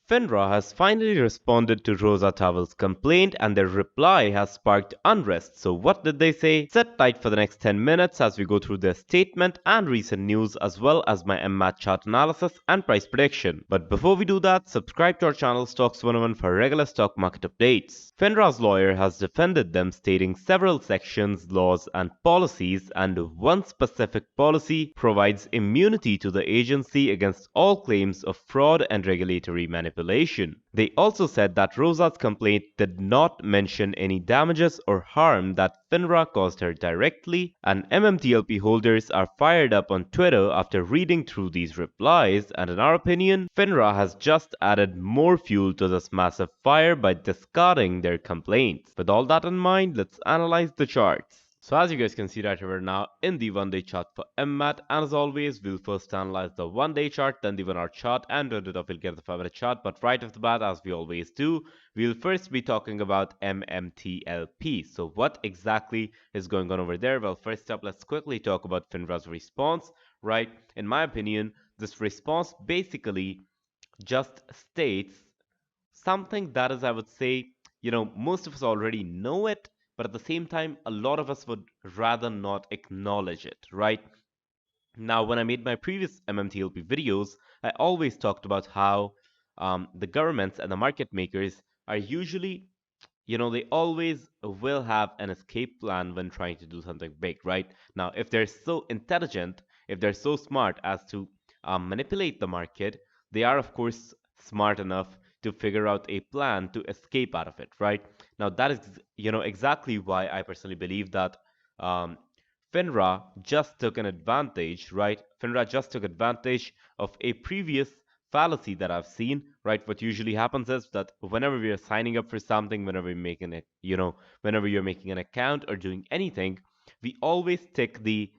FINRA has finally responded to Roza Tawil's complaint and their reply has sparked unrest. So what did they say? Sit tight for the next 10 minutes as we go through their statement and recent news as well as my MMAT chart analysis and price prediction. But before we do that, subscribe to our channel Stox 101 for regular stock market updates. FINRA's lawyer has defended them, stating several sections, laws and policies, and one specific policy provides immunity to the agency against all claims of fraud and regulatory manipulation. They also said that Roza's complaint did not mention any damages or harm that FINRA caused her directly, and MMTLP holders are fired up on Twitter after reading through these replies, and in our opinion, FINRA has just added more fuel to this massive fire by discarding their complaints. With all that in mind, let's analyze the charts. So as you guys can see right here, we're now in the 1-day chart for MMAT, and as always, we'll first analyze the 1-day chart, then the 1-hour chart, and round it off we'll get the 5-minute chart. But right off the bat, as we always do, we'll first be talking about MMTLP. So what exactly is going on over there? Well, first up, let's quickly talk about FINRA's response, right? In my opinion, this response basically just states something that is, I would say, most of us already know it, but at the same time, a lot of us would rather not acknowledge it, right? Now, when I made my previous MMTLP videos, I always talked about how the governments and the market makers are usually, they always will have an escape plan when trying to do something big, right? Now, if they're so intelligent, if they're so smart as to manipulate the market, they are, of course, smart enough to figure out a plan to escape out of it, right? Now, that is, exactly why I personally believe that um, FINRA just took an advantage, right? FINRA just took advantage of a previous fallacy that I've seen, right? What usually happens is that whenever we are signing up for something, whenever we're making it, whenever you're making an account or doing anything, we always tick the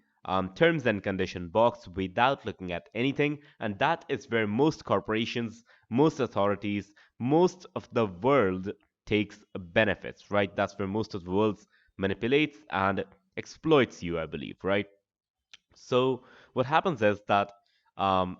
terms and condition box without looking at anything, and that is where most corporations, most authorities, most of the world takes benefits, right? That's where most of the world manipulates and exploits you, I believe, right? So what happens is that um,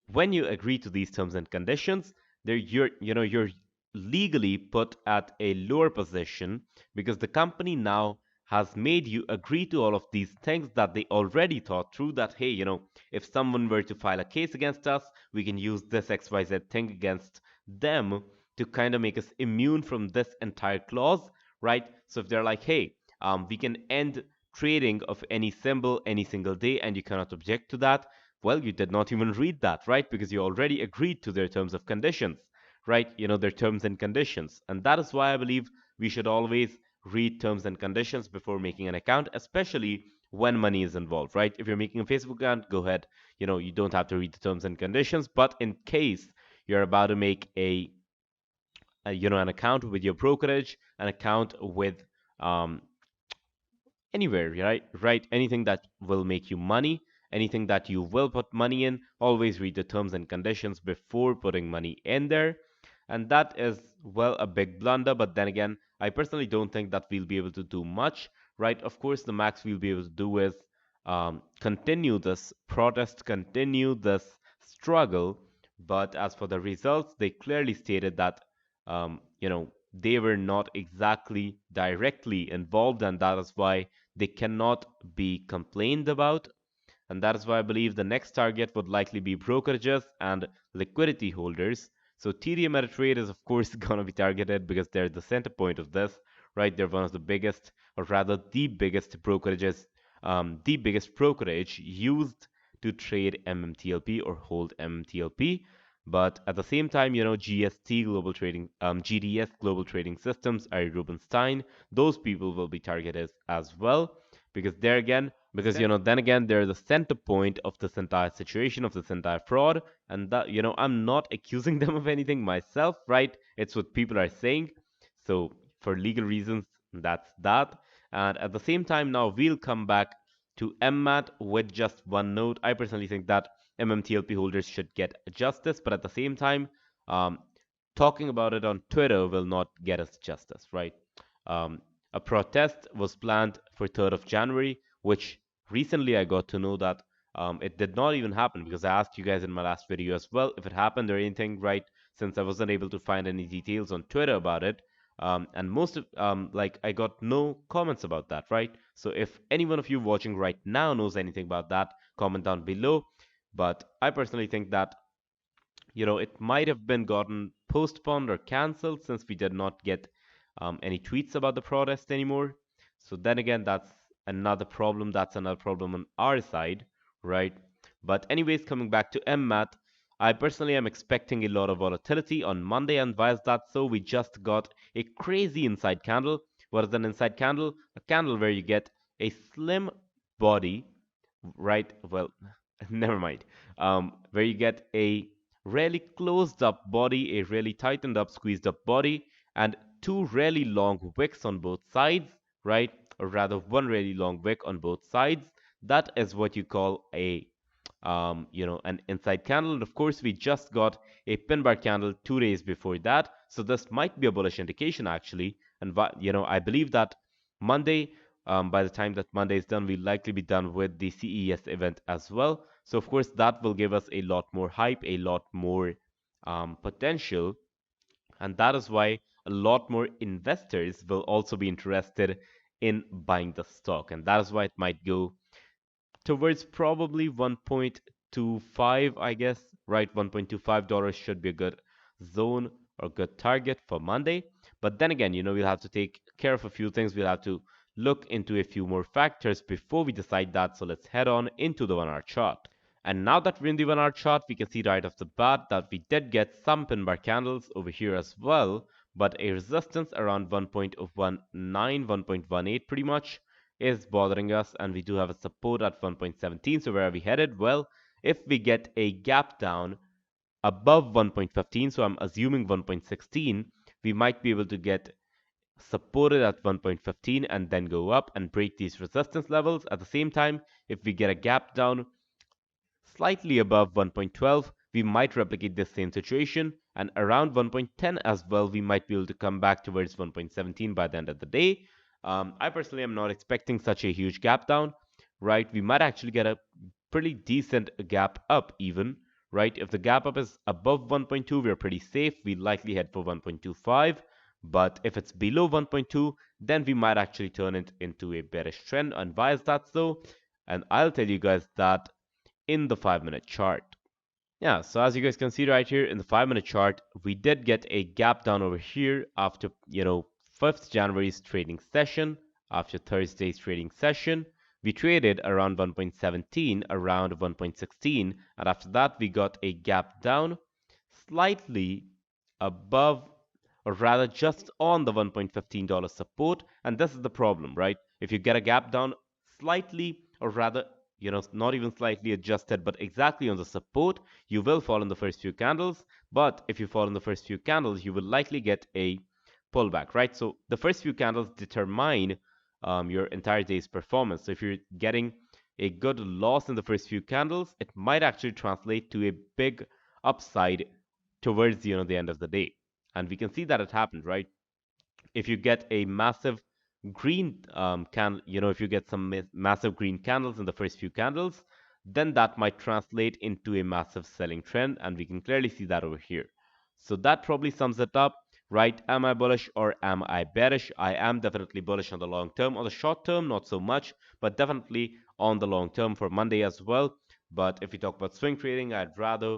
when you agree to these terms and conditions, you're legally put at a lower position because the company now has made you agree to all of these things that they already thought through, that hey, if someone were to file a case against us, we can use this XYZ thing against them to kind of make us immune from this entire clause, right? So if they're like, hey, we can end trading of any symbol any single day and you cannot object to that, well, you did not even read that, right? Because you already agreed to their terms of conditions, right? Their terms and conditions. And that is why I believe we should always read terms and conditions before making an account, especially when money is involved, right? If you're making a Facebook account, go ahead. You don't have to read the terms and conditions. But in case you're about to make an account with your brokerage, an account with um, anywhere, right, anything that will make you money, anything that you will put money in, always read the terms and conditions before putting money in there. And that is, well, a big blunder, but then again, I personally don't think that we'll be able to do much, right? Of course, the max we'll be able to do is continue this protest, continue this struggle. But as for the results, they clearly stated that they were not exactly directly involved, and that is why they cannot be complained about. And that is why I believe the next target would likely be brokerages and liquidity holders. So TD Ameritrade is, of course, going to be targeted because they're the center point of this, right? They're one of the biggest, or rather, the biggest brokerages, the biggest brokerage used to trade MMTLP or hold MMTLP. But at the same time, GST Global Trading, GDS Global Trading Systems, Ari Rubenstein, those people will be targeted as well because they're again, because then again, they're the center point of this entire situation, of this entire fraud, and that I'm not accusing them of anything myself, right? It's what people are saying. So for legal reasons, that's that. And at the same time, now we'll come back to MMAT with just one note. I personally think that MMTLP holders should get justice, but at the same time, talking about it on Twitter will not get us justice, right? A protest was planned for 3rd of January, which recently I got to know that it did not even happen because I asked you guys in my last video as well if it happened or anything, right? since I wasn't able to find any details on Twitter about it. And most of like I got no comments about that, right? So if any one of you watching right now knows anything about that, comment down below. But I personally think that it might have been gotten postponed or canceled since we did not get any tweets about the protest anymore. So then again, that's another problem. That's another problem on our side, right? But anyways, coming back to MMAT, I personally am expecting a lot of volatility on Monday, and why is that so? We just got a crazy inside candle. What is an inside candle? A candle where you get a slim body, right? Well, never mind. Where you get a really closed up body, a really tightened up, squeezed up body, and two really long wicks on both sides, right? Or rather, one really long wick on both sides. That is what you call an inside candle. And of course, we just got a pin bar candle 2 days before that. So this might be a bullish indication actually. And I believe that Monday, by the time that Monday is done, we'll likely be done with the CES event as well. So of course, that will give us a lot more hype, a lot more potential, and that is why a lot more investors will also be interested in buying the stock, and that is why it might go towards probably 1.25, I guess, right? $1.25 should be a good zone or good target for Monday. But then again, we'll have to take care of a few things. We'll have to look into a few more factors before we decide that. So let's head on into the 1 hour chart. And now that we're in the 1 hour chart, we can see right off the bat that we did get some pin bar candles over here as well, but a resistance around 1.19, 1.18 pretty much is bothering us, and we do have a support at 1.17. So where are we headed? Well, if we get a gap down above 1.15, so I'm assuming 1.16, we might be able to get supported at 1.15 and then go up and break these resistance levels. At the same time, if we get a gap down slightly above 1.12, we might replicate this same situation, and around 1.10 as well, we might be able to come back towards 1.17 by the end of the day. I personally am not expecting such a huge gap down, right? We might actually get a pretty decent gap up even, right? If the gap up is above 1.2, we're pretty safe. We likely head for 1.25. But if it's below 1.2, then we might actually turn it into a bearish trend. And why is that so? And I'll tell you guys that in the 5-minute chart. Yeah, so as you guys can see right here in the 5-minute chart, we did get a gap down over here after, 5th January's trading session, after Thursday's trading session. We traded around 1.17, around 1.16, and after that we got a gap down slightly above, or rather just on the $1.15 support, and this is the problem, right? If you get a gap down slightly, or rather not even slightly adjusted, but exactly on the support, you will fall in the first few candles. But if you fall in the first few candles, you will likely get a pullback, right? So the first few candles determine your entire day's performance. So if you're getting a good loss in the first few candles, it might actually translate to a big upside towards the end of the day. And we can see that it happened, right? If you get a massive green candle, if you get some massive green candles in the first few candles, then that might translate into a massive selling trend, and we can clearly see that over here. So that probably sums it up, right? Am I bullish or am I bearish? I am definitely bullish on the long term. On the short term, not so much, but definitely on the long term for Monday as well. But if we talk about swing trading, I'd rather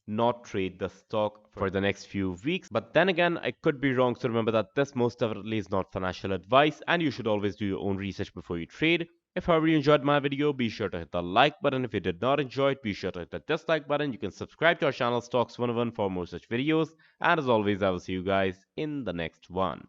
not trade the stock for the next few weeks. But then again, I could be wrong. So remember that this most definitely is not financial advice, and you should always do your own research before you trade. If however you enjoyed my video, be sure to hit the like button. If you did not enjoy it, be sure to hit the dislike button. You can subscribe to our channel Stox 101 for more such videos. And as always, I will see you guys in the next one.